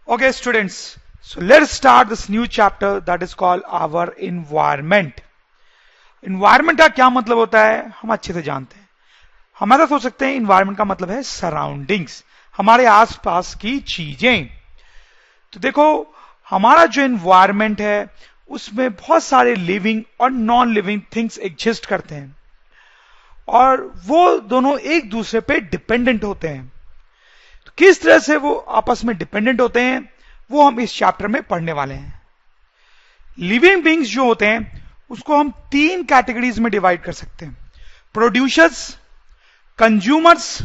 Okay, students. So let's start this new chapter that is called our environment. Environment का क्या मतलब होता है हम अच्छे से जानते हैं. हम ऐसा सोच सकते हैं environment का मतलब है सराउंडिंग्स, हमारे आसपास की चीजें. तो देखो हमारा जो environment है उसमें बहुत सारे लिविंग और नॉन लिविंग थिंग्स एग्जिस्ट करते हैं और वो दोनों एक दूसरे पे डिपेंडेंट होते हैं. तो किस तरह से वो आपस में डिपेंडेंट होते हैं वो हम इस चैप्टर में पढ़ने वाले हैं. लिविंग बींग्स जो होते हैं उसको हम तीन कैटेगरीज में डिवाइड कर सकते हैं: प्रोड्यूसर्स, कंज्यूमर्स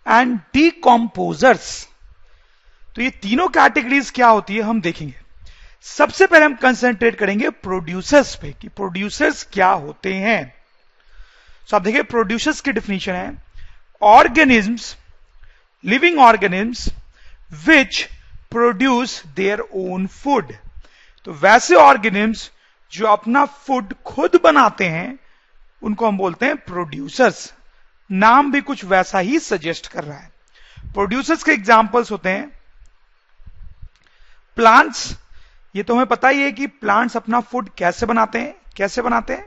एंड डीकॉम्पोजर्स. तो ये तीनों कैटेगरीज क्या होती है हम देखेंगे. सबसे पहले हम कंसंट्रेट करेंगे प्रोड्यूसर्स पे कि प्रोड्यूसर्स क्या होते हैं. तो आप देखिए प्रोड्यूसर्स की डेफिनेशन है organisms, living organisms which produce their own food. तो वैसे ऑर्गेनिज्म्स जो अपना फूड खुद बनाते हैं उनको हम बोलते हैं प्रोड्यूसर्स. नाम भी कुछ वैसा ही सजेस्ट कर रहा है. प्रोड्यूसर्स के एग्जांपल्स होते हैं प्लांट्स. ये तो हमें पता ही है कि प्लांट्स अपना फूड कैसे बनाते हैं.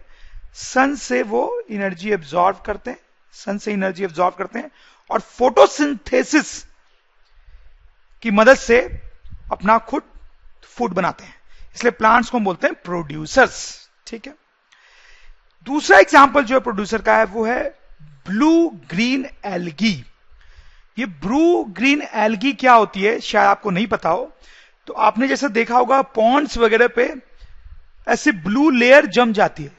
सन से वो एनर्जी एब्जॉर्ब करते हैं, और फोटोसिंथेसिस की मदद से अपना खुद फूड बनाते हैं. इसलिए प्लांट्स को हम बोलते हैं प्रोड्यूसर्स. ठीक है. दूसरा एग्जांपल जो है प्रोड्यूसर का है वो है ब्लू ग्रीन एल्गी. ये ब्लू ग्रीन एल्गी क्या होती है शायद आपको नहीं पता हो. तो आपने जैसे देखा होगा पॉन्ड्स वगैरह पे ऐसे ब्लू लेयर जम जाती है,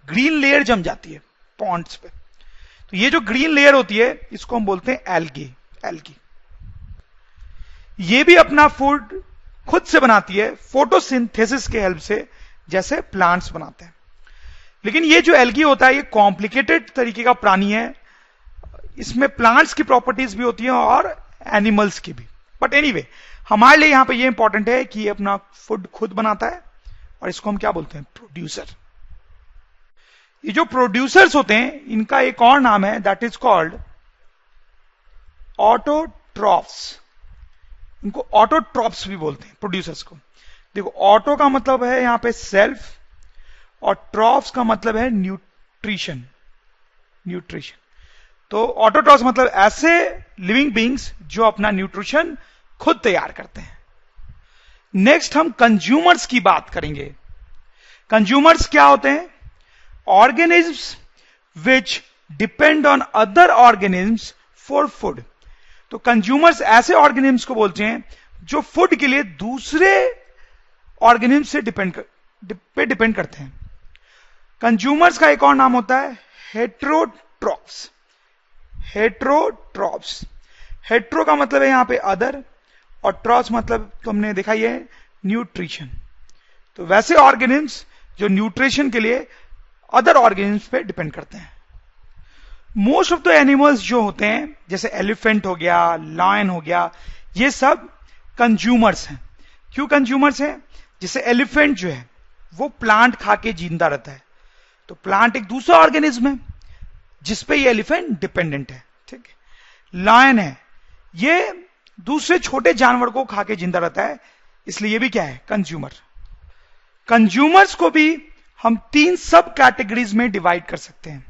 ग्रीन लेयर जम जाती है पॉन्ड्स पे. तो ये जो ग्रीन लेयर होती है इसको हम बोलते हैं एल्गी. ये भी अपना फूड खुद से बनाती है फोटोसिंथेसिस के हेल्प से, जैसे प्लांट्स बनाते हैं. लेकिन ये जो एल्गी होता है ये कॉम्प्लिकेटेड तरीके का प्राणी है. इसमें प्लांट्स की प्रॉपर्टीज भी होती हैं और एनिमल्स की भी. बट एनीवे हमारे लिए यहां पे ये इंपॉर्टेंट है कि ये अपना फूड खुद बनाता है और इसको हम क्या बोलते हैं प्रोड्यूसर. ये जो प्रोड्यूसर्स होते हैं इनका एक और नाम है दैट इज कॉल्ड ऑटोट्रॉफ्स. इनको ऑटोट्रॉफ्स भी बोलते हैं प्रोड्यूसर्स को. देखो ऑटो का मतलब है यहां पे सेल्फ और ट्रॉफ्स का मतलब है न्यूट्रिशन. तो ऑटोट्रॉफ्स मतलब ऐसे लिविंग बींग्स जो अपना न्यूट्रिशन खुद तैयार करते हैं. नेक्स्ट हम कंज्यूमर्स की बात करेंगे. कंज्यूमर्स क्या होते हैं? Organisms which depend on other organisms for food. तो कंज्यूमर्स ऐसे ऑर्गेनिज्म्स को बोलते हैं जो फूड के लिए दूसरे ऑर्गेनिज्म से डिपेंड करते हैं. कंज्यूमर्स का एक और नाम होता है हेट्रोट्रॉफ्स. हेट्रो का मतलब है यहां पे अदर और ट्रॉफ्स मतलब तुमने देखा ही है न्यूट्रिशन. तो वैसे ऑर्गेनिज्म्स जो न्यूट्रिशन के लिए अदर ऑर्गेनिज्म्स पे डिपेंड करते हैं. मोस्ट ऑफ द एनिमल्स जो होते हैं जैसे एलिफेंट हो गया, लायन हो गया, ये सब कंज्यूमर्स हैं. क्यों कंज्यूमर्स हैं? जैसे एलिफेंट जो है वो प्लांट खा के जिंदा रहता है. तो प्लांट एक दूसरा ऑर्गेनिज्म है जिसपे ये एलिफेंट डिपेंडेंट है. ठीक है. लायन है, ये दूसरे छोटे जानवर को खा के जिंदा रहता है, इसलिए ये भी क्या है कंज्यूमर. कंज्यूमर्स को भी हम तीन सब कैटेगरीज में डिवाइड कर सकते हैं.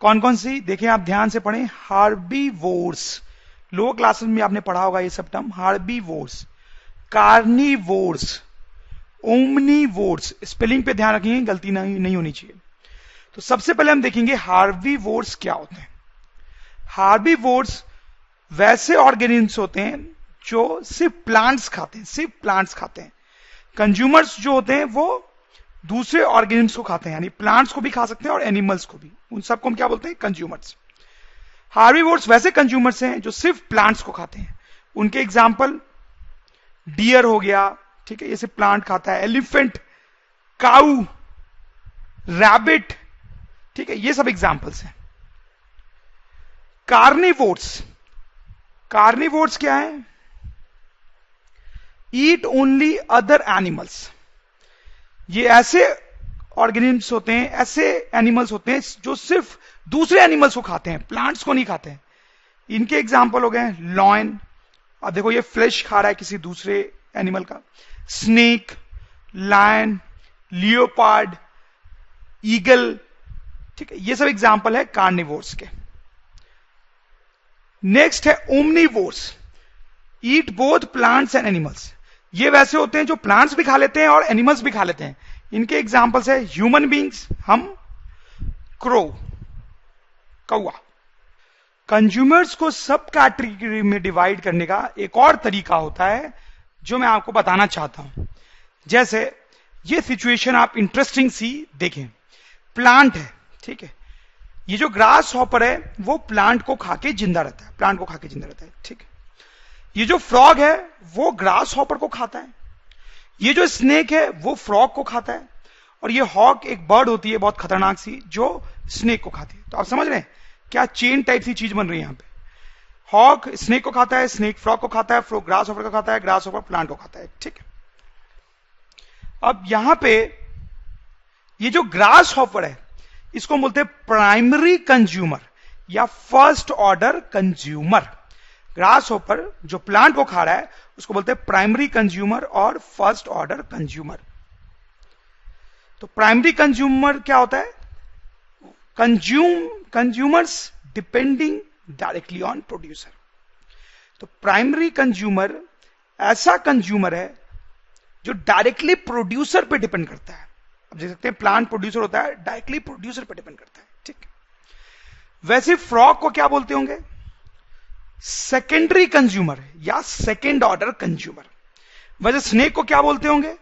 कौन कौन सी देखें आप ध्यान से पढ़ें. हार्बीवोर्स, लोअर क्लासेस में आपने पढ़ा होगा ये सब term. Herbivores, carnivores, omnivores. Spelling पे ध्यान रखेंगे, गलती नहीं होनी चाहिए. तो सबसे पहले हम देखेंगे हार्बीवोर्स क्या होते हैं. हार्बीवोर्स वैसे ऑर्गेनिज्म्स होते हैं जो सिर्फ प्लांट्स खाते हैं. कंज्यूमर्स जो होते हैं वो दूसरे ऑर्गेनिज्म्स को खाते हैं, यानी प्लांट्स को भी खा सकते हैं और एनिमल्स को भी. उन सबको हम क्या बोलते हैं कंज्यूमर्स. हार्बीवोर्स वैसे कंज्यूमर्स हैं जो सिर्फ प्लांट्स को खाते हैं. उनके एग्जांपल डियर हो गया, ठीक है, ये सिर्फ प्लांट खाता है. एलिफेंट, काऊ, रैबिट, ठीक है, ये सब एग्जांपल्स हैं. कार्निवोर्स क्या है? Eat only other animals. ये ऐसे ऑर्गेनिज्म्स होते हैं, ऐसे एनिमल्स होते हैं जो सिर्फ दूसरे एनिमल्स को खाते हैं, प्लांट्स को नहीं खाते हैं. इनके एग्जाम्पल हो गए लॉयन, अब देखो ये फ्लैश खा रहा है किसी दूसरे एनिमल का, स्नेक, लायन, लियोपार्ड, ईगल, ठीक है, ये सब एग्जाम्पल है कार्निवोर्स के। नेक्स्ट है omnivores, eat both plants and animals. ये वैसे होते हैं जो प्लांट्स भी खा लेते हैं और एनिमल्स भी खा लेते हैं। इनके एग्जाम्पल्स है ह्यूमन बींग्स, हम, क्रो, कौआ। कंज्यूमर्स को सब कैटेगरी में डिवाइड करने का एक और तरीका होता है जो मैं आपको बताना चाहता हूं। जैसे ये सिचुएशन आप इंटरेस्टिंग सी देखें, प्लांट है, ठीक है, ये जो ग्रास हॉपर है वो प्लांट को खा के जिंदा रहता है, प्लांट को खा के जिंदा रहता है, ठीक है। ये जो फ्रॉग है वो ग्रास हॉपर को खाता है, ये जो स्नेक है वो फ्रॉग को खाता है, और ये हॉक एक बर्ड होती है बहुत खतरनाक सी जो स्नेक को खाती है। तो आप समझ रहे हैं क्या चेन टाइप सी चीज बन रही है यहां पे। हॉक स्नेक को खाता है, स्नेक फ्रॉग को खाता है, फ्रॉग ग्रास हॉपर को खाता है, ग्रास हॉपर प्लांट को खाता है, ठीक है। अब यहां पे ये जो ग्रास हॉपर है इसको बोलते हैं प्राइमरी कंज्यूमर या first order consumer. Grass hopper जो प्लांट को खा रहा है उसको बोलते हैं प्राइमरी कंज्यूमर और फर्स्ट ऑर्डर कंज्यूमर। तो प्राइमरी कंज्यूमर क्या होता है, consumers depending directly on producer. तो प्राइमरी कंज्यूमर ऐसा कंज्यूमर है जो डायरेक्टली प्रोड्यूसर पे डिपेंड करता है। अब देख सकते हैं प्लांट प्रोड्यूसर होता है, डायरेक्टली प्रोड्यूसर पे डिपेंड करता है, ठीक है। वैसे फ्रॉग को क्या बोलते होंगे, सेकेंडरी कंज्यूमर या सेकेंड ऑर्डर कंज्यूमर। वैसे स्नेक को क्या बोलते होंगे,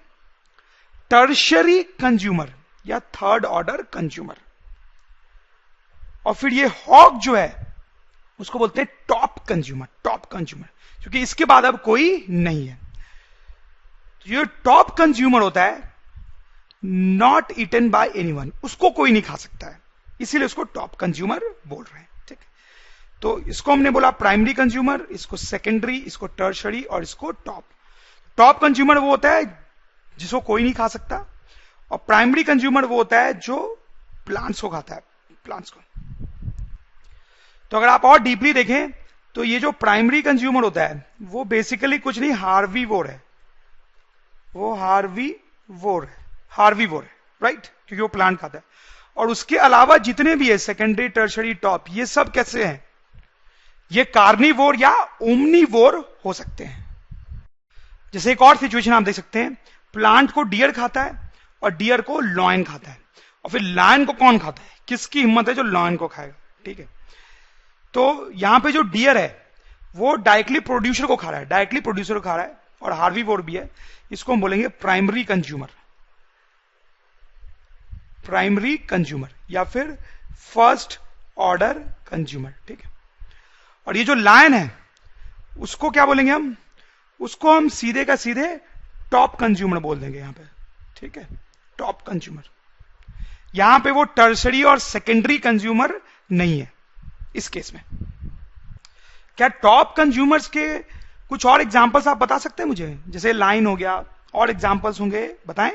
टर्शरी कंज्यूमर या थर्ड ऑर्डर कंज्यूमर। और फिर ये हॉक जो है उसको बोलते हैं टॉप कंज्यूमर, टॉप कंज्यूमर, क्योंकि इसके बाद अब कोई नहीं है। तो ये टॉप कंज्यूमर होता है नॉट ईटन बाय एनीवन, उसको कोई नहीं खा सकता है, इसीलिए उसको टॉप कंज्यूमर बोल रहे हैं, ठीक है। तो इसको हमने बोला प्राइमरी कंज्यूमर, इसको सेकेंडरी, इसको टर्शरी और इसको टॉप। टॉप कंज्यूमर वो होता है जिसको कोई नहीं खा सकता, और प्राइमरी कंज्यूमर वो होता है जो प्लांट्स को खाता है, प्लांट्स को। तो अगर आप और डीपली देखें तो ये जो प्राइमरी कंज्यूमर होता है वो बेसिकली कुछ नहीं हार्वीवोर है, वो हार्वीवोर है, राइट, क्योंकि वो प्लांट खाता है। और उसके अलावा जितने भी है सेकेंडरी, टर्शरी, टॉप, ये सब कैसे हैं, ये कार्निवोर या ओमनीवोर हो सकते हैं। जैसे एक और सिचुएशन आप देख सकते हैं, प्लांट को डियर खाता है और डियर को लॉयन खाता है, और फिर लायन को कौन खाता है, किसकी हिम्मत है जो लॉयन को खाएगा, ठीक है। तो यहां पे जो डियर है वो डायरेक्टली प्रोड्यूसर को खा रहा है, डायरेक्टली प्रोड्यूसर को खा रहा है, और हार्वीवोर भी है, इसको हम बोलेंगे प्राइमरी कंज्यूमर, प्राइमरी कंज्यूमर या फिर फर्स्ट ऑर्डर कंज्यूमर, ठीक है। और ये जो लायन है उसको क्या बोलेंगे हम, उसको हम सीधे का सीधे टॉप कंज्यूमर बोल देंगे यहां पे, ठीक है, टॉप कंज्यूमर। यहां पे वो टर्सरी और सेकेंडरी कंज्यूमर नहीं है इस केस में। क्या टॉप कंज्यूमर्स के कुछ और एग्जांपल्स आप बता सकते हैं मुझे, जैसे लाइन हो गया, और एग्जांपल्स होंगे बताएं,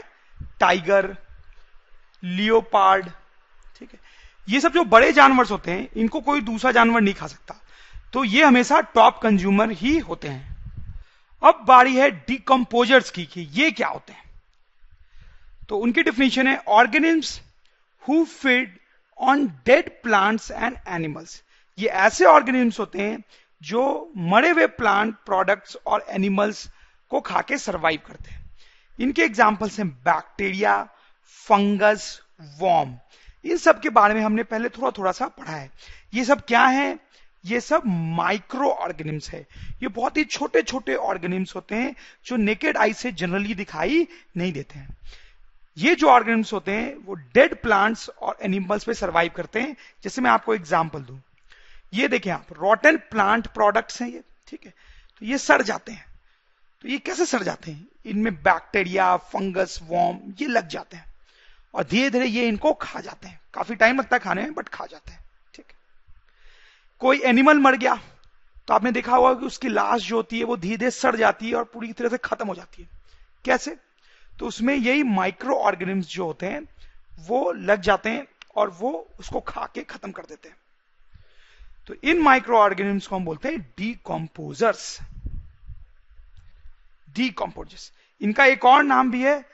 टाइगर, लियोपार्ड, ठीक है। ये सब जो बड़े जानवर होते हैं इनको कोई दूसरा जानवर नहीं खा सकता, तो ये हमेशा टॉप कंज्यूमर ही होते हैं। अब बारी है डिकम्पोजर्स की कि ये क्या होते हैं। तो उनकी डेफिनेशन है organisms who feed on dead plants and animals. ये ऐसे ऑर्गेनिज्म्स होते हैं जो मरे हुए प्लांट प्रोडक्ट्स और एनिमल्स को खा के सर्वाइव करते हैं। इनके एग्जाम्पल्स हैं बैक्टीरिया, फंगस, वॉर्म। इन सब के बारे में हमने पहले थोड़ा थोड़ा सा पढ़ा है। ये सब क्या है, ये सब माइक्रो ऑर्गेनिम्स है। ये बहुत ही छोटे छोटे ऑर्गेनिम्स होते हैं जो नेकेड आई से जनरली दिखाई नहीं देते हैं। ये जो ऑर्गेनिम्स होते हैं वो डेड प्लांट्स और एनिमल्स पे सर्वाइव करते हैं। जैसे मैं आपको एग्जांपल दूं, ये देखें आप, रॉटन प्लांट प्रोडक्ट्स हैं ये, ठीक है। तो ये सड़ जाते हैं। तो ये कैसे सड़ जाते हैं, इनमें बैक्टीरिया, फंगस, वॉर्म ये लग जाते हैं और धीरे धीरे ये इनको खा जाते हैं। काफी टाइम लगता है खाने में, बट खा जाते हैं, ठीक है। कोई एनिमल मर गया तो आपने देखा होगा कि उसकी लाश जो होती है वो धीरे धीरे सड़ जाती है और पूरी तरह से खत्म हो जाती है। कैसे, तो उसमें यही माइक्रो ऑर्गेनिम्स जो होते हैं वो लग जाते हैं और वो उसको खा के खत्म कर देते हैं। तो इन माइक्रो ऑर्गेनिम्स को हम बोलते हैं डिकम्पोजर्स। डीकम्पोजर्स। इनका एक और नाम भी है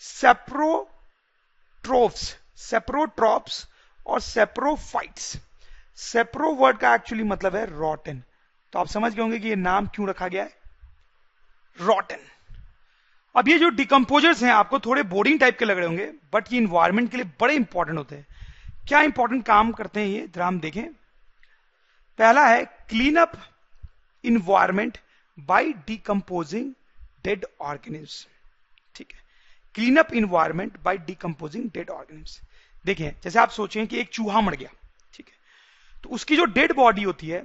सेप्रोट्रोफ्स, सेप्रोट्रॉप्स और सेप्रोफाइट्स। सेप्रो वर्ड का एक्चुअली मतलब है रॉटन, तो आप समझ गए होंगे कि ये नाम क्यों रखा गया है, रॉटन। अब ये जो डिकम्पोजर्स हैं आपको थोड़े बोरिंग टाइप के लग रहे होंगे, बट ये इन्वायरमेंट के लिए बड़े इंपॉर्टेंट होते हैं। क्या इंपॉर्टेंट काम करते हैं ये, जरा हम देखें। पहला है clean up environment by decomposing dead organism. ठीक है, clean up environment by decomposing dead organism. देखिए जैसे आप सोचें कि एक चूहा मर गया, ठीक है, तो उसकी जो डेड बॉडी होती है,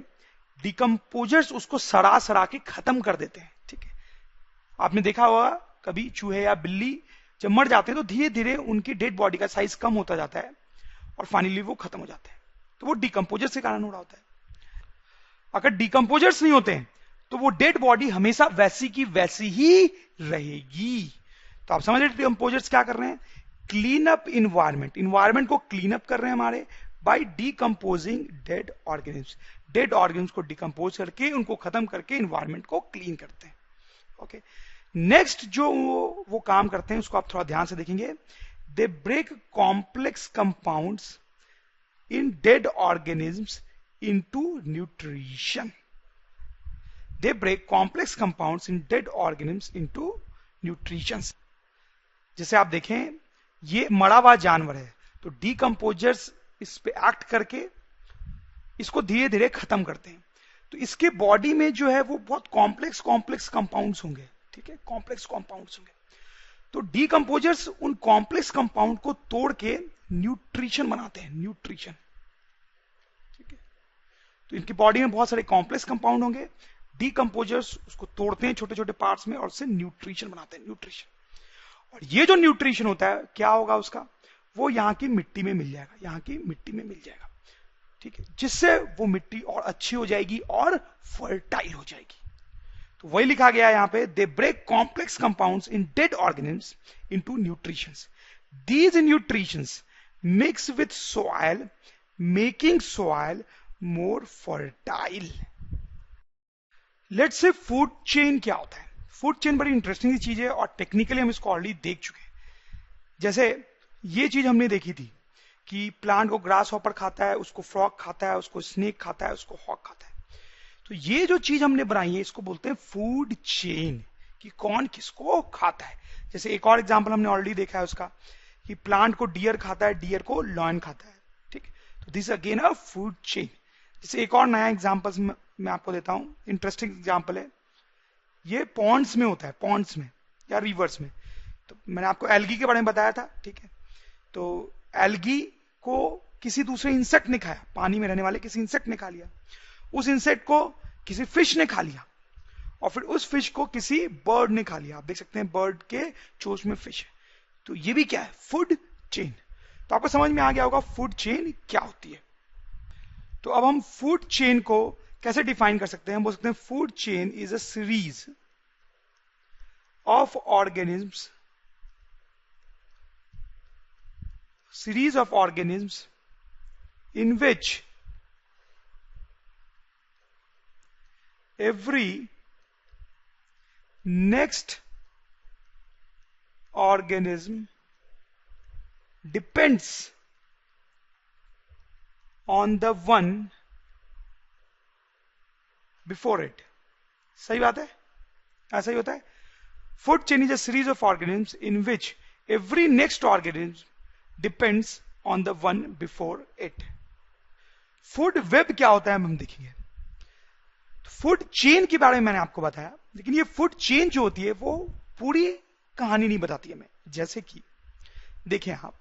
डिकम्पोजर्स उसको सड़ा सड़ा के खत्म कर देते हैं। ठीक है, आपने देखा होगा कभी चूहे या बिल्ली जब मर जाते हैं तो धीरे धीरे उनकी डेड बॉडी का साइज कम होता जाता है और फाइनली वो खत्म हो जाते हैं, तो वो डिकम्पोजर्स के कारण हो रहा होता है। अगर डिकम्पोजर्स नहीं होते हैं तो वो डेड बॉडी हमेशा वैसी की वैसी ही रहेगी। तो आप समझ रहे डिकम्पोजर्स क्या कर रहे हैं, क्लीन अप इन्वायरमेंट, इन्वायरमेंट को क्लीन अप कर रहे हैं हमारे by decomposing dead organisms, dead organisms को डिकम्पोज करके उनको खत्म करके इन्वायरमेंट को क्लीन करते हैं। ओके, नेक्स्ट जो वो काम करते हैं उसको आप थोड़ा ध्यान से देखेंगे। They break complex compounds in dead organisms into nutrition. They break complex compounds in dead organisms into nutrition. जैसे आप देखें ये मरा हुआ जानवर है, तो डिकम्पोजर्स इस पे एक्ट करके इसको धीरे धीरे खत्म करते हैं, तो इसके बॉडी में जो है वो बहुत कॉम्प्लेक्स कंपाउंड्स होंगे। ठीक है, कॉम्प्लेक्स कंपाउंड्स होंगे, तो डिकम्पोजर्स उन कॉम्प्लेक्स कंपाउंड को तोड़ के न्यूट्रिशन बनाते हैं, न्यूट्रिशन। ठीक है, तो इनकी बॉडी में बहुत सारे कॉम्प्लेक्स कंपाउंड होंगे, डिकम्पोजर्स उसको तोड़ते हैं छोटे छोटे पार्ट्स में और उससे न्यूट्रिशन बनाते हैं, न्यूट्रिशन। और ये जो न्यूट्रिशन होता है क्या होगा उसका, वो यहाँ की मिट्टी में मिल जाएगा, यहाँ की मिट्टी में मिल जाएगा। ठीक है, जिससे वो मिट्टी और अच्छी हो जाएगी और फर्टाइल हो जाएगी। तो वही लिखा गया है यहाँ पे, they break complex compounds in dead organisms into nutritions. These nutritions mix with soil making soil more fertile. Let's see food chain क्या होता है। फूड चेन बड़ी इंटरेस्टिंग चीज है और टेक्निकली हम इसको ऑलरेडी देख चुके हैं। जैसे ये चीज हमने देखी थी कि प्लांट को ग्रास हॉपर खाता है, उसको फ्रॉग खाता है, उसको स्नेक खाता है, उसको हॉक खाता है। तो ये जो चीज हमने बनाई है इसको बोलते हैं फूड चेन, कि कौन किसको खाता है। जैसे एक और एग्जांपल हमने ऑलरेडी देखा है उसका, कि प्लांट को डियर खाता है, डियर को लॉयन खाता है। ठीक, तो this again a food chain. जैसे एक और नया एग्जांपल मैं आपको देता हूं, इंटरेस्टिंग एग्जांपल है, ये पॉन्ड्स में होता है, पॉन्ड्स में या रिवर्स में। तो मैंने आपको एल्गी के बारे में बताया था। ठीक है, तो एल्गी को किसी दूसरे इंसेक्ट ने खाया, पानी में रहने वाले किसी इंसेक्ट ने खा लिया, उस इंसेक्ट को किसी फिश ने खा लिया, और फिर उस फिश को किसी बर्ड ने खा लिया। आप देख सकते हैं बर्ड के चोंच में फिश है, तो ये भी क्या है, फूड चेन। तो आपको समझ में आ गया होगा फूड चेन क्या होती है। तो अब हम फूड चेन को कैसे डिफाइन कर सकते हैं, हम बोल सकते हैं food chain is a series of organisms, series of organisms in which every next organism depends on the one before it। सही बात है, ऐसा ही होता है। Food chain is a series of organisms in which every next organism depends on the one before it. Food web क्या होता है हम देखेंगे। फूड चेन के बारे में मैंने आपको बताया, लेकिन ये फूड चेन जो होती है वो पूरी कहानी नहीं बताती हमें। जैसे कि देखें आप,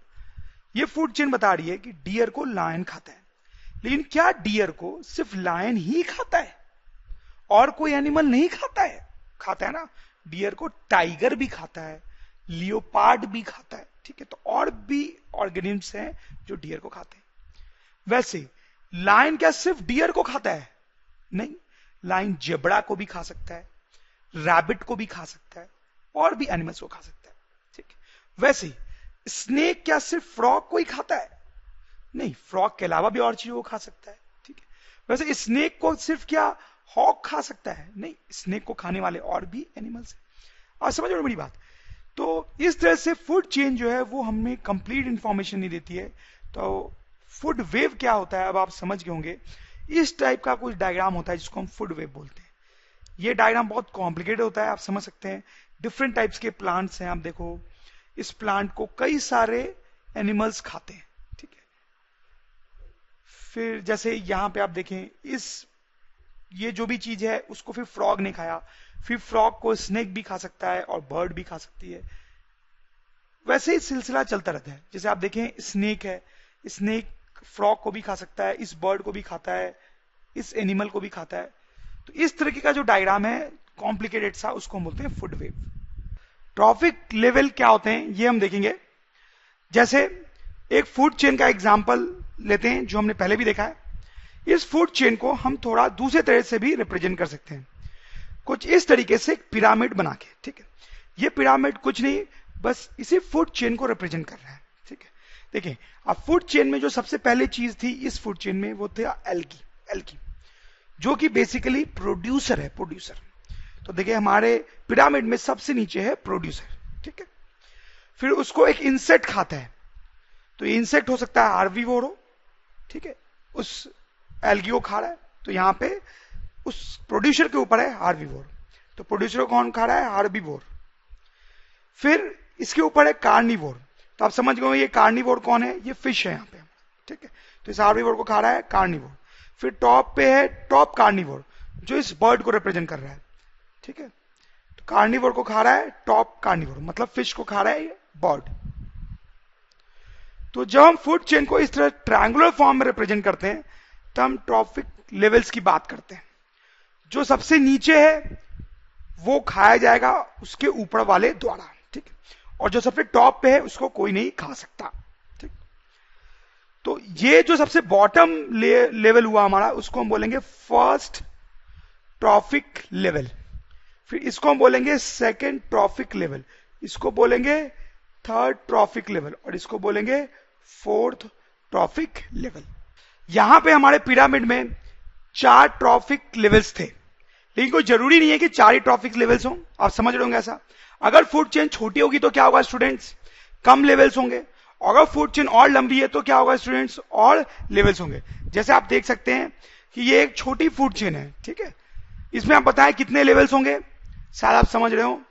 ये फूड चेन बता रही है कि डियर को लायन खाता है, लेकिन क्या डियर को सिर्फ लायन ही खाता है और कोई एनिमल नहीं खाता है? खाता है ना, डियर को टाइगर भी खाता है, लियोपार्ड भी खाता है। ठीक है, तो और भी ऑर्गेनिम्स हैं जो डियर को खाते हैं। वैसे लायन क्या सिर्फ डियर को खाता है? नहीं, लायन जेब्रा को भी खा सकता है, रैबिट को भी खा सकता है, और भी एनिमल्स को खा सकता है। ठीक है, वैसे स्नेक क्या सिर्फ फ्रॉग को ही खाता है? नहीं, फ्रॉग के अलावा भी और चीजों को खा सकता है। ठीक है, वैसे स्नेक को सिर्फ क्या हॉक खा सकता है? नहीं, स्नेक को खाने वाले और भी एनिमल्स हैं। आप समझ रहे हो मेरी बात? तो इस तरह से फूड चेन जो है वो हमें कंप्लीट इंफॉर्मेशन नहीं देती है। तो फूड वेव क्या होता है अब आप समझ गए होंगे। इस टाइप का कुछ डायग्राम होता है जिसको हम फूड वेव बोलते हैं। ये डायग्राम बहुत कॉम्प्लिकेटेड होता है, आप समझ सकते हैं। डिफरेंट टाइप्स के प्लांट्स हैं, आप देखो इस प्लांट को कई सारे एनिमल्स खाते हैं, ठीक है। फिर जैसे यहां पे आप देखें, ये जो भी चीज है उसको फिर फ्रॉग ने खाया, फिर फ्रॉग को स्नेक भी खा सकता है और बर्ड भी खा सकती है। वैसे ही सिलसिला चलता रहता है। जैसे आप देखें स्नेक है, स्नेक फ्रॉग को भी खा सकता है, इस बर्ड को भी खाता है, इस एनिमल को भी खाता है। तो इस तरीके का जो डायग्राम है कॉम्प्लिकेटेड सा, उसको हम बोलते हैं फूड वेव। ट्रॉफिक लेवल क्या होते हैं ये हम देखेंगे। जैसे एक फूड चेन का एग्जांपल लेते हैं जो हमने पहले भी देखा है। इस फूड चेन को हम थोड़ा दूसरे तरह से भी रिप्रेजेंट कर सकते हैं, कुछ इस तरीके से एक पिरामिड बना के, ठीक है। ये पिरामिड कुछ नहीं, बस इसी फूड चेन को रिप्रेजेंट कर रहा है, ठीक है। देखिए अब फूड चेन में जो सबसे पहले चीज थी इस फूड चेन में, वो था एल्गी, जो कि बेसिकली प्रोड्यूसर है, प्रोड्यूसर। तो देखिए हमारे पिरामिड में सबसे नीचे है प्रोड्यूसर, ठीक है। फिर उसको एक इंसेक्ट खाता है, तो इंसेक्ट हो सकता है हार्बीवोर हो, ठीक है, उस एल्गी को खा रहा है। तो यहां पे उस प्रोड्यूसर के ऊपर है हार्बीवोर, तो प्रोड्यूसर को कौन खा रहा है? हार्बीवोर। फिर इसके ऊपर है कार्निवोर, तो आप समझ गए ये कार्निवोर कौन है? ये फिश है यहाँ पे, ठीक है। तो इस हार्बीवोर को खा रहा है कार्निवोर। फिर टॉप पे है टॉप कार्निवोर, जो इस बर्ड को रिप्रेजेंट कर रहा है, ठीक है। तो कार्निवोर को खा रहा है टॉप कार्निवोर, मतलब फिश को खा रहा है बर्ड। तो जब हम फूड चेन को इस तरह ट्रायंगुलर फॉर्म में रिप्रेजेंट करते हैं तो हम ट्रॉफिक लेवल्स की बात करते हैं। जो सबसे नीचे है वो खाया जाएगा उसके ऊपर वाले द्वारा, ठीक है, और जो सबसे टॉप पे है उसको कोई नहीं खा सकता, ठीक। तो ये जो सबसे बॉटम लेवल हुआ हमारा, उसको हम बोलेंगे फर्स्ट ट्रॉफिक लेवल। फिर इसको हम बोलेंगे सेकंड ट्रॉफिक लेवल, इसको बोलेंगे थर्ड ट्रॉफिक लेवल, और इसको बोलेंगे फोर्थ ट्रॉफिक लेवल। यहां पे हमारे पिरामिड में 4 ट्रॉफिक लेवल्स थे, लेकिन कोई जरूरी नहीं है कि 4 ही ट्रॉफिक लेवल्स हों। आप समझ रहे होंगे ऐसा। अगर फूड चेन छोटी होगी तो क्या होगा स्टूडेंट्स? कम लेवल्स होंगे। अगर फूड चेन और लंबी है तो क्या होगा स्टूडेंट्स? और लेवल्स होंगे। जैसे आप देख सकते हैं कि ये एक छोटी फूड चेन है, ठीक है। इसमें आप बताएं कितने लेवल्स होंगे, शायद आप समझ रहे हो।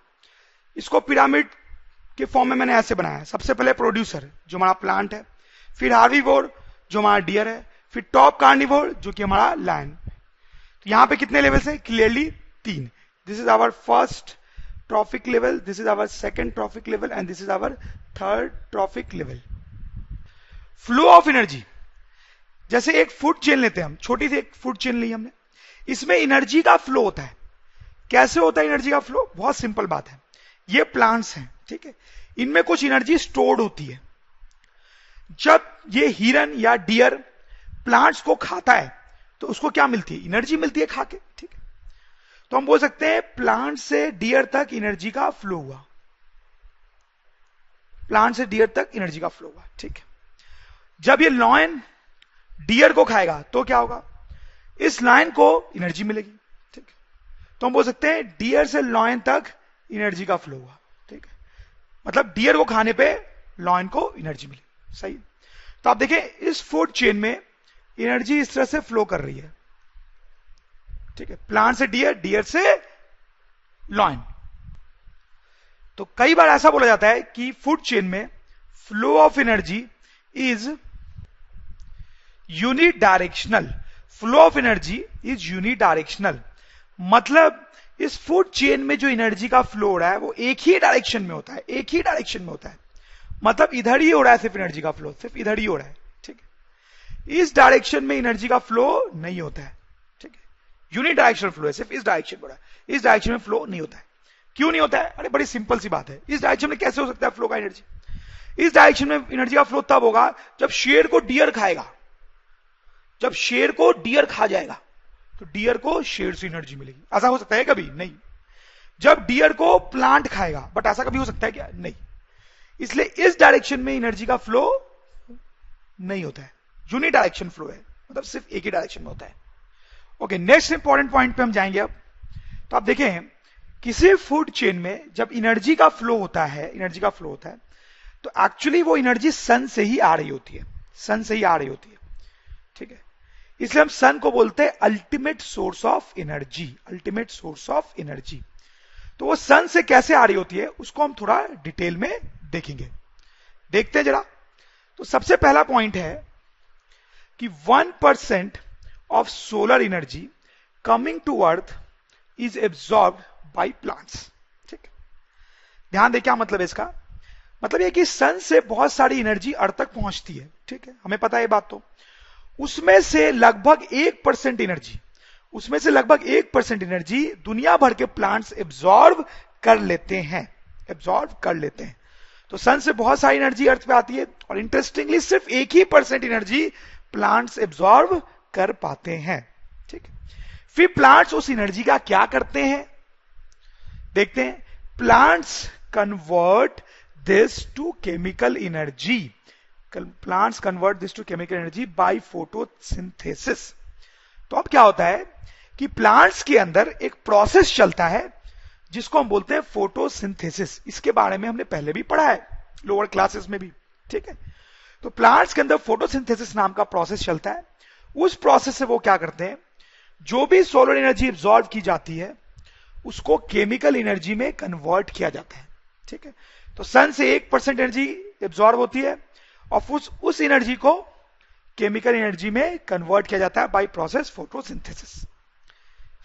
इसको पिरामिड के फॉर्म में मैंने ऐसे बनाया है। सबसे पहले प्रोड्यूसर जो हमारा प्लांट है, फिर हार्बीवोर जो हमारा डियर है, फिर टॉप कार्निवोर जो कि हमारा लायन। तो यहां पे कितने लेवल्स है? Clearly 3। This is our first trophic level, this is our second trophic level and this is our third trophic level. Flow of energy, जैसे एक फूड चेन लेते हैं हम, छोटी सी एक फूड चेन ली हमने, इसमें एनर्जी का फ्लो होता है। कैसे होता है एनर्जी का फ्लो? बहुत सिंपल बात है। ये प्लांट्स हैं, ठीक है, इनमें कुछ एनर्जी स्टोर्ड होती है। जब ये हिरन या डियर प्लांट्स को खाता है तो उसको क्या मिलती है? एनर्जी मिलती है खा के, ठीक है। तो हम बोल सकते हैं प्लांट से डियर तक एनर्जी का फ्लो हुआ, प्लांट से डियर तक एनर्जी का फ्लो हुआ, ठीक है। जब ये लॉयन डियर को खाएगा तो क्या होगा? इस लायन को एनर्जी मिलेगी, ठीक है। तो हम बोल सकते हैं डियर से लॉयन तक एनर्जी का फ्लो हुआ, ठीक है। मतलब डियर को खाने पे लॉयन को एनर्जी मिली, सही। तो आप देखें इस फूड चेन में एनर्जी इस तरह से फ्लो कर रही है, ठीक है, प्लांट से डियर, डियर से लॉयन। तो कई बार ऐसा बोला जाता है कि फूड चेन में flow of energy is unidirectional. Flow of energy is unidirectional, मतलब इस फूड चेन में जो एनर्जी का फ्लो हो रहा है वो एक ही डायरेक्शन में होता है, एक ही डायरेक्शन में होता है। मतलब इधर ही हो रहा है सिर्फ एनर्जी का फ्लो, सिर्फ इधर ही हो रहा है, ठीक है। इस डायरेक्शन में एनर्जी का फ्लो नहीं होता है, ठीक है। यूनिडायरेक्शनल फ्लो है, सिर्फ इस डायरेक्शन में हो रहा है, इस डायरेक्शन में फ्लो नहीं होता है। क्यों नहीं होता है? अरे बड़ी सिंपल सी बात है। इस डायरेक्शन में कैसे हो सकता है फ्लो का एनर्जी? इस डायरेक्शन में एनर्जी का फ्लो तब होगा जब शेर को डियर खाएगा। जब शेर को डियर खा जाएगा तो डियर को शेर से एनर्जी मिलेगी। ऐसा हो सकता है कभी? नहीं। जब डियर को प्लांट खाएगा, बट ऐसा कभी हो सकता है क्या? नहीं। इसलिए इस डायरेक्शन में एनर्जी का फ्लो नहीं होता है, यूनिडायरेक्शन फ्लो है, मतलब सिर्फ एक ही डायरेक्शन में होता है। ओके, नेक्स्ट इंपॉर्टेंट पॉइंट पे हम जाएंगे अब। तो आप देखें किसी फूड चेन में जब एनर्जी का फ्लो होता है, तो एक्चुअली वो एनर्जी सन से ही आ रही होती है, ठीक है। इसलिए हम सन को बोलते हैं अल्टीमेट सोर्स ऑफ एनर्जी। तो वो सन से कैसे आ रही होती है उसको हम थोड़ा डिटेल में देखेंगे। देखते हैं जरा। तो सबसे पहला पॉइंट है कि 1% of solar energy coming to earth is absorbed by plants. ठीक, ध्यान दें क्या मतलब है इसका। मतलब ये कि सन से बहुत सारी एनर्जी अर्थ तक पहुंचती है, ठीक है, हमें पता है ये बात। तो उसमें से लगभग 1% एनर्जी दुनिया भर के प्लांट्स एब्सॉर्ब कर लेते हैं। तो सन से बहुत सारी एनर्जी अर्थ पे आती है और इंटरेस्टिंगली सिर्फ 1% एनर्जी प्लांट्स एब्सॉर्ब कर पाते हैं। ठीक है, फिर प्लांट्स उस एनर्जी का क्या करते हैं देखते हैं। Plants convert this to chemical energy by photosynthesis. तो अब क्या होता है कि प्लांट्स के अंदर एक प्रोसेस चलता है जिसको हम बोलते हैं फोटोसिंथेसिस। इसके बारे में हमने पहले भी पढ़ा है लोअर क्लासेस में भी, ठीक है। तो प्लांट्स के अंदर फोटोसिंथेसिस नाम का प्रोसेस चलता है। उस प्रोसेस से वो क्या करते हैं, जो भी सोलर एनर्जी एब्सॉर्ब की जाती है उसको केमिकल एनर्जी में कन्वर्ट किया जाता है। ठीक है, तो सन से 1% एनर्जी एब्सॉर्ब होती है और उस एनर्जी को केमिकल एनर्जी में कन्वर्ट किया जाता है बाय प्रोसेस फोटोसिंथेसिस।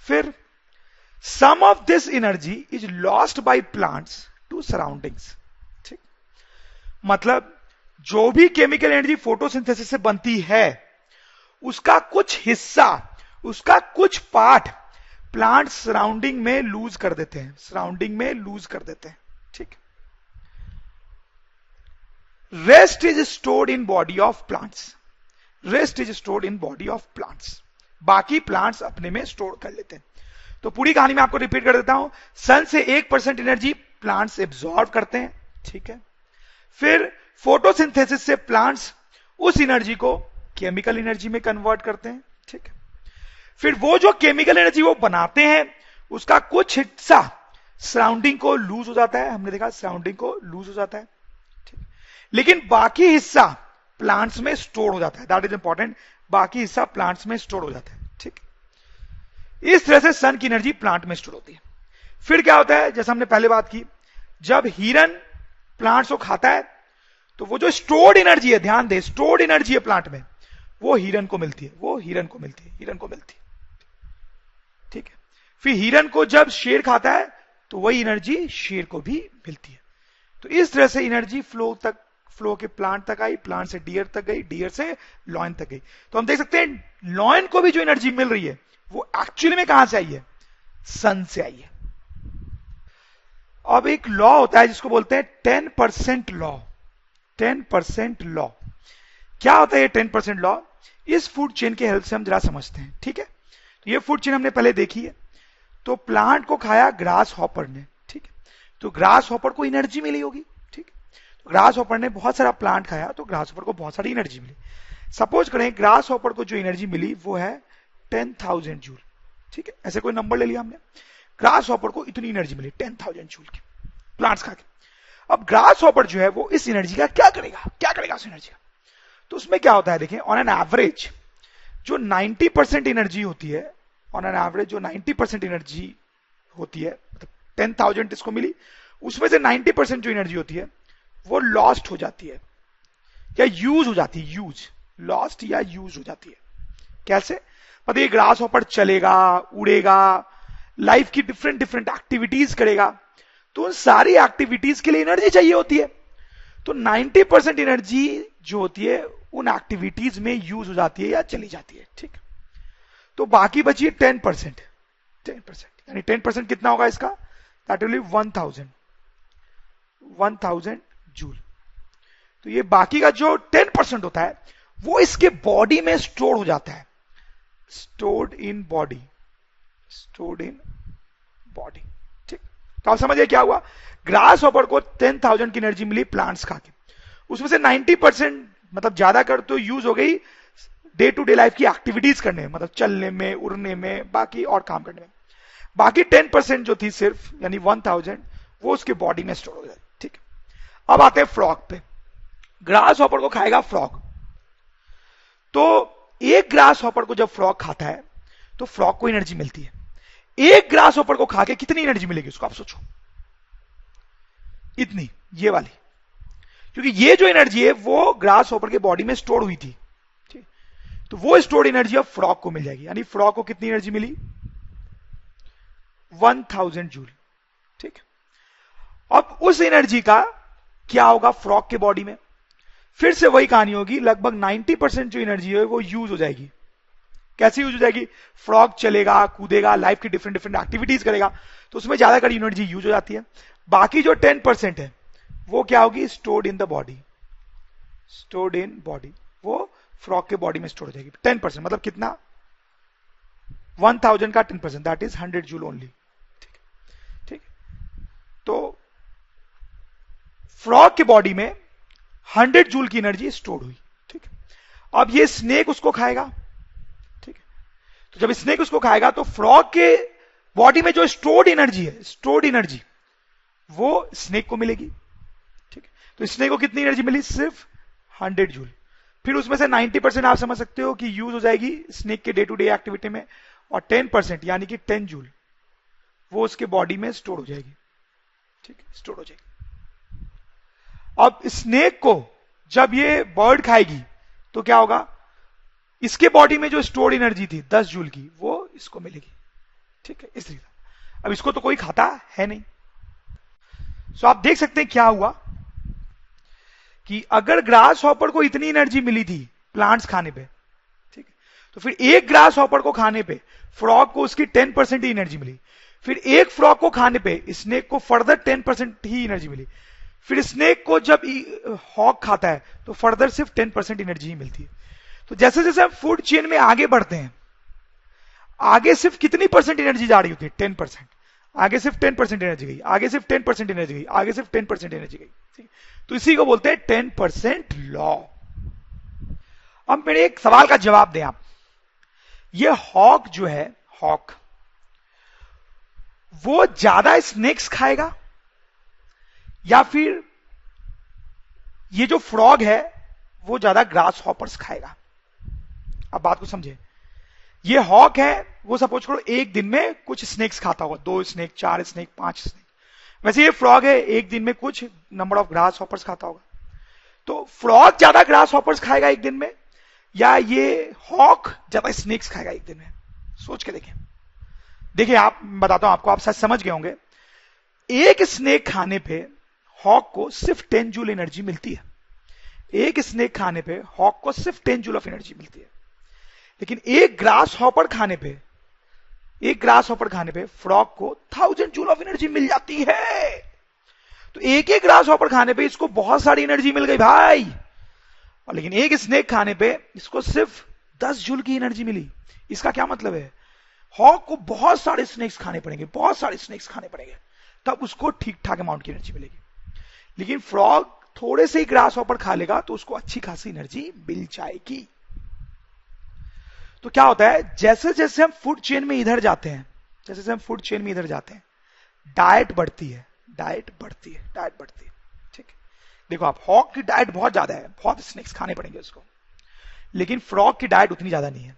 फिर some of this energy is lost by plants to surroundings. ठीक, मतलब जो भी केमिकल एनर्जी फोटोसिंथेसिस से बनती है उसका कुछ हिस्सा, उसका कुछ पार्ट प्लांट सराउंडिंग में लूज कर देते हैं, ठीक। Rest is stored in body of plants. बाकी प्लांट्स अपने में स्टोर कर लेते हैं। तो पूरी कहानी में आपको रिपीट कर देता हूं। सन से 1% एनर्जी प्लांट्स एब्सॉर्ब करते हैं, ठीक है। फिर फोटोसिंथेसिस से प्लांट्स उस एनर्जी को केमिकल एनर्जी में कन्वर्ट करते हैं, ठीक है। फिर वो जो केमिकल एनर्जी वो बनाते हैं उसका कुछ हिस्सा सराउंडिंग को लूज हो जाता है, हमने देखा सराउंडिंग को लूज हो जाता है, ठीक। लेकिन बाकी हिस्सा प्लांट्स में स्टोर हो जाता है, दैट इज इंपॉर्टेंट। बाकी हिस्सा प्लांट्स में स्टोर हो जाता है, ठीक। इस तरह से सन की एनर्जी प्लांट में स्टोर होती है। फिर क्या होता है, जैसे हमने पहले बात की, जब हिरन प्लांट्स को खाता है तो वो जो स्टोर्ड एनर्जी है, ध्यान दे, स्टोर्ड एनर्जी है प्लांट में, वो हिरन को मिलती है, ठीक है। फिर हिरन को जब शेर खाता है तो वही एनर्जी शेर को भी मिलती है। तो इस तरह से एनर्जी फ्लो के प्लांट तक आई, प्लांट से डियर तक गई, डियर से लॉयन तक गई। तो हम देख सकते हैं लॉयन को भी जो एनर्जी मिल रही है वो एक्चुअली में कहां से आई है, सन से आई है। अब एक लॉ होता है जिसको बोलते हैं 10% लॉ। 10% लॉ क्या होता है? ये 10% लॉ इस फूड चेन के हेल्प से हम जरा समझते हैं, ठीक है। तो ये फूड चेन हमने पहले देखी है। तो प्लांट को खाया ग्रास हॉपर ने, ठीक है, तो ग्रास हॉपर को एनर्जी मिली होगी, ठीक। तो ग्रास हॉपर ने बहुत सारा प्लांट खाया तो ग्रास हॉपर को बहुत सारी एनर्जी मिली। सपोज करें ग्रास हॉपर को जो एनर्जी मिली वो है 10,000 जूल, ठीक है, ऐसे कोई नंबर ले लिया हमने। ग्रास हॉपर को इतनी एनर्जी मिली 10,000 जूल की प्लांट्स खा के। अब ग्रास हॉपर जो है वो इस एनर्जी का क्या करेगा उस एनर्जी का? तो उसमें क्या होता है, देखें, ऑन एन एवरेज जो 90% एनर्जी होती है, ऑन एन एवरेज जो 90% एनर्जी होती है, मतलब 10,000 इसको मिली, उसमें से 90% जो एनर्जी होती है वो लॉस्ट हो जाती है या यूज हो जाती है, लॉस्ट या यूज हो जाती है। कैसे? मतलब ये ग्रास हॉपर चलेगा, उड़ेगा, लाइफ की डिफरेंट एक्टिविटीज करेगा, तो उन सारी एक्टिविटीज के लिए एनर्जी चाहिए होती है। तो 90% एनर्जी जो होती है उन एक्टिविटीज में यूज हो जाती है या चली जाती है, ठीक। तो बाकी बची 10%, यानी 10% कितना होगा इसका? That will be 1000 joule. तो ये बाकी का जो 10% होता है वो इसके बॉडी में स्टोर हो जाता है, स्टोर्ड इन बॉडी, ठीक। तो आप समझिए क्या हुआ, ग्रास हॉपर को 10,000 की एनर्जी मिली प्लांट्स खा के, उसमें से 90% मतलब ज्यादा कर तो यूज हो गई डे टू डे लाइफ की एक्टिविटीज करने में, मतलब चलने में, उड़ने में, बाकी और काम करने में। बाकी 10% जो थी सिर्फ यानी 1000 वो उसके बॉडी में स्टोर हो जाए। ठीक है, अब आते हैं फ्रॉग पे। ग्रास हॉपर को खाएगा फ्रॉग, तो एक ग्रास हॉपर को जब फ्रॉग खाता है तो फ्रॉग को एनर्जी मिलती है। एक ग्रास हॉपर को खा के कितनी एनर्जी मिलेगी उसको आप सोचो, इतनी, ये वाली, क्योंकि ये जो एनर्जी है वो ग्रास हॉपर के बॉडी में स्टोर हुई थी। ठीक, तो वो स्टोर्ड एनर्जी अब फ्रॉग को मिल जाएगी, यानी फ्रॉग को कितनी एनर्जी मिली, 1000 जूल। ठीक, अब उस एनर्जी का क्या होगा फ्रॉग के बॉडी में, फिर से वही कहानी होगी, लगभग 90% जो एनर्जी है वो यूज हो जाएगी। कैसे यूज हो जाएगी, फ्रॉग चलेगा, कूदेगा, लाइफ की डिफरेंट डिफरेंट एक्टिविटीज करेगा, तो उसमें ज्यादातर एनर्जी यूज हो जाती है। बाकी जो 10% है वो क्या होगी, stored in the body, stored in body, वो फ्रॉग के बॉडी में स्टोर हो जाएगी। 10% मतलब कितना, 1000 का 10%, दैट इज 100 जूल ओनली। ठीक, ठीक, तो फ्रॉग के बॉडी में 100 जूल की एनर्जी स्टोर हुई। ठीक, अब ये स्नेक उसको खाएगा। ठीक, तो जब स्नेक उसको खाएगा तो फ्रॉग के बॉडी में जो स्टोर्ड एनर्जी है, स्टोर्ड एनर्जी वो स्नेक को मिलेगी। ठीक, तो स्नेक को कितनी एनर्जी मिली, सिर्फ 100 जूल। फिर उसमें से 90% आप समझ सकते हो कि यूज हो जाएगी स्नेक के डे टू डे एक्टिविटी में, और 10% यानी कि 10 जूल वो उसके बॉडी में स्टोर हो जाएगी। ठीक, स्टोर हो जाएगी। अब स्नेक को जब ये बर्ड खाएगी तो क्या होगा, इसके बॉडी में जो स्टोर्ड एनर्जी थी 10 जूल की वो इसको मिलेगी। ठीक है, इस तरीके से। अब इसको तो कोई खाता है नहीं, सो आप देख सकते हैं क्या हुआ कि अगर ग्रास हॉपर को इतनी एनर्जी मिली थी प्लांट्स खाने पे, ठीक, तो फिर एक ग्रास हॉपर को खाने पे फ्रॉग को उसकी 10% ही एनर्जी मिली, फिर एक फ्रॉग को खाने पे स्नेक को फर्दर 10% ही एनर्जी मिली, फिर स्नेक को जब हॉक खाता है तो फर्दर सिर्फ 10% एनर्जी ही मिलती है। तो जैसे जैसे हम फूड चेन में आगे बढ़ते हैं, आगे सिर्फ कितनी परसेंट एनर्जी जा रही होती है, 10%, आगे सिर्फ 10% एनर्जी गई, आगे सिर्फ 10% एनर्जी गई, आगे सिर्फ 10% एनर्जी गई। तो इसी को बोलते हैं 10% लॉ। अब मेरे एक सवाल का जवाब दें आप, ये हॉक जो है, हॉक वो ज्यादा स्नेक्स खाएगा या फिर ये जो फ्रॉग है वो ज्यादा ग्रास हॉपर्स खाएगा? अब बात को समझे, ये हॉक है वो सपोज करो एक दिन में कुछ स्नेक्स खाता होगा, 2 स्नेक, 4 स्नेक, 5 स्नेक। वैसे ये फ्रॉग है एक दिन में कुछ नंबर ऑफ ग्रास हॉपर्स खाता होगा। तो फ्रॉग ज्यादा ग्रास हॉपर्स खाएगा एक दिन में या ये हॉक ज्यादा स्नेक्स खाएगा एक दिन में? सोच के देखें। देखिए आप, बताता हूं आपको, आप शायद समझ गए होंगे। एक स्नेक खाने पे हॉक को सिर्फ 10 जूल एनर्जी मिलती है। एक स्नेक खाने पे हॉक को सिर्फ 10 जूल ऑफ एनर्जी मिलती है, लेकिन एक ग्रास हॉपर खाने पे, एक ग्रास हॉपर खाने पे फ्रॉग को 1000 जूल ऑफ एनर्जी मिल जाती है। तो एक एक ग्रास हॉपर खाने पे इसको बहुत सारी एनर्जी मिल गई भाई, और लेकिन एक स्नेक खाने पे इसको सिर्फ 10 जूल की एनर्जी मिली। इसका क्या मतलब है, हॉक को बहुत सारे स्नेक्स खाने पड़ेंगे, बहुत सारे स्नेक्स खाने पड़ेंगे, तब उसको ठीक ठाक अमाउंट की एनर्जी मिलेगी। लेकिन फ्रॉग थोड़े से ही ग्रास हॉपर खा लेगा तो उसको अच्छी खासी एनर्जी मिल जाएगी। तो क्या होता है, जैसे जैसे हम फूड चेन में इधर जाते हैं, जैसे जैसे हम फूड चेन में इधर जाते हैं, डाइट बढ़ती है, डाइट बढ़ती है, डाइट बढ़ती है। ठीक, देखो आप, हॉक की डाइट बहुत ज्यादा है, बहुत स्नेक्स खाने पड़ेंगे उसको, लेकिन फ्रॉग की डाइट उतनी ज्यादा नहीं है।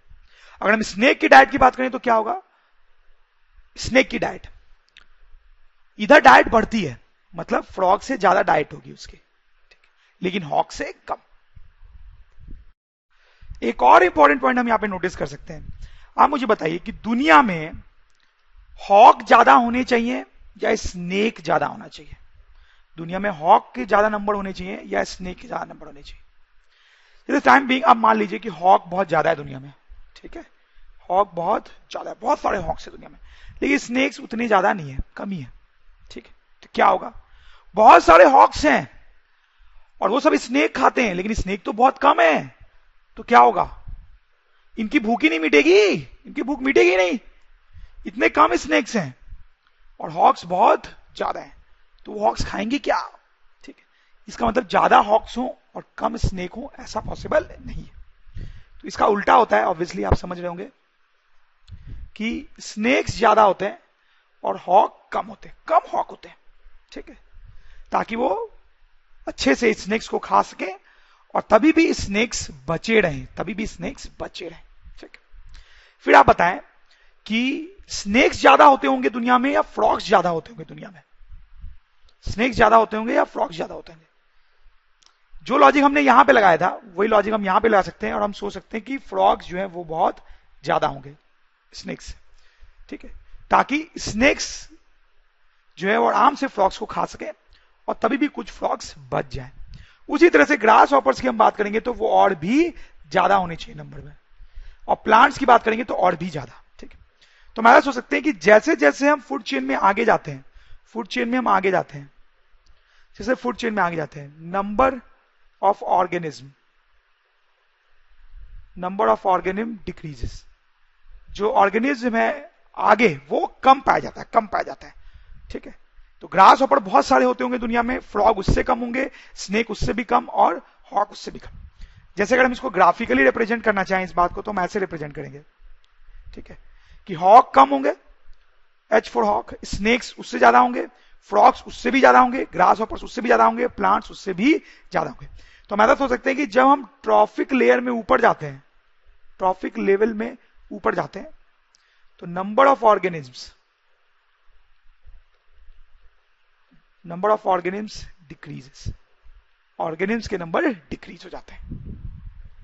अगर हम स्नेक की डाइट की बात करें तो क्या होगा, स्नेक की डाइट, इधर डाइट बढ़ती है, मतलब फ्रॉग से ज्यादा डाइट होगी उसकी, लेकिन हॉक से कम। एक और इंपॉर्टेंट पॉइंट हम यहां पे नोटिस कर सकते हैं। आप मुझे बताइए कि दुनिया में हॉक ज्यादा होने चाहिए या स्नेक ज्यादा होना चाहिए? दुनिया में हॉक के ज्यादा नंबर होने चाहिए या स्नेक के ज्यादा नंबर होने चाहिए? टाइम बीइंग आप मान लीजिए कि हॉक बहुत ज्यादा है दुनिया में, ठीक है, हॉक बहुत ज्यादा है, बहुत सारे हॉक्स है दुनिया में, लेकिन स्नेक्स उतने ज्यादा नहीं है, कम ही है। ठीक है, तो क्या होगा, बहुत सारे हॉक्स हैं और वो सब स्नेक खाते हैं, लेकिन स्नेक तो बहुत कम है, तो क्या होगा, इनकी भूख ही नहीं मिटेगी, इनकी भूख मिटेगी नहीं, इतने कम स्नेक्स हैं और हॉक्स बहुत ज्यादा हैं, तो वो हॉक्स खाएंगे क्या? ठीक है, इसका मतलब ज्यादा हॉक्स हो और कम स्नेक हो, ऐसा पॉसिबल नहीं है। तो इसका उल्टा होता है, ऑब्वियसली आप समझ रहे होंगे कि स्नेक्स ज्यादा होते हैं और हॉक कम होते हैं, कम हॉक होते हैं, ठीक है, ताकि वो अच्छे से स्नेक्स को खा सके और तभी भी स्नेक्स बचे रहें, तभी भी स्नेक्स बचे रहें, ठीक है। फिर आप बताएं कि स्नेक्स ज्यादा होते होंगे दुनिया में या फ्रॉग्स ज्यादा होते होंगे दुनिया में? स्नेक्स ज्यादा होते होंगे या फ्रॉग्स ज्यादा होते होंगे? जो लॉजिक हमने यहां पे लगाया था वही लॉजिक हम यहां पे लगा सकते हैं और हम सोच सकते हैं कि फ्रॉग्स जो है वो बहुत ज्यादा होंगे स्नेक्स, ठीक है, ताकि स्नेक्स जो है वो आराम से फ्रॉग्स को खा सके और तभी भी कुछ फ्रॉग्स बच जाए। उसी तरह से ग्रास हॉपर्स की हम बात करेंगे तो वो और भी ज्यादा होने चाहिए नंबर में, और प्लांट्स की बात करेंगे तो और भी ज्यादा, ठीक है। तो हमारा सोच सकते हैं कि जैसे जैसे हम फूड चेन में आगे जाते हैं, फूड चेन में हम आगे जाते हैं, जैसे फूड चेन में आगे जाते हैं, नंबर ऑफ ऑर्गेनिज्म डिक्रीजेस। जो ऑर्गेनिज्म है आगे वो कम पाया जाता है, कम पाया जाता है, ठीक है। तो ग्रास हॉपर बहुत सारे होते होंगे दुनिया में, फ्रॉग उससे कम होंगे, स्नेक उससे भी कम और हॉक उससे भी कम। जैसे अगर हम इसको ग्राफिकली रिप्रेजेंट करना चाहें इस बात को तो हम ऐसे रिप्रेजेंट करेंगे, ठीक है, कि हॉक कम होंगे, एच फॉर हॉक, स्नेक्स उससे ज्यादा होंगे, फ्रॉग्स उससे भी ज्यादा होंगे, ग्रास हॉपर्स उससे भी ज्यादा होंगे, प्लांट्स उससे भी ज्यादा होंगे। तो हम ऐसा सोच सकते हैं कि जब हम ट्रॉफिक लेयर में ऊपर जाते हैं, ट्रॉफिक लेवल में ऊपर जाते हैं, तो number of organisms decreases, organisms के नंबर डिक्रीज हो जाते हैं।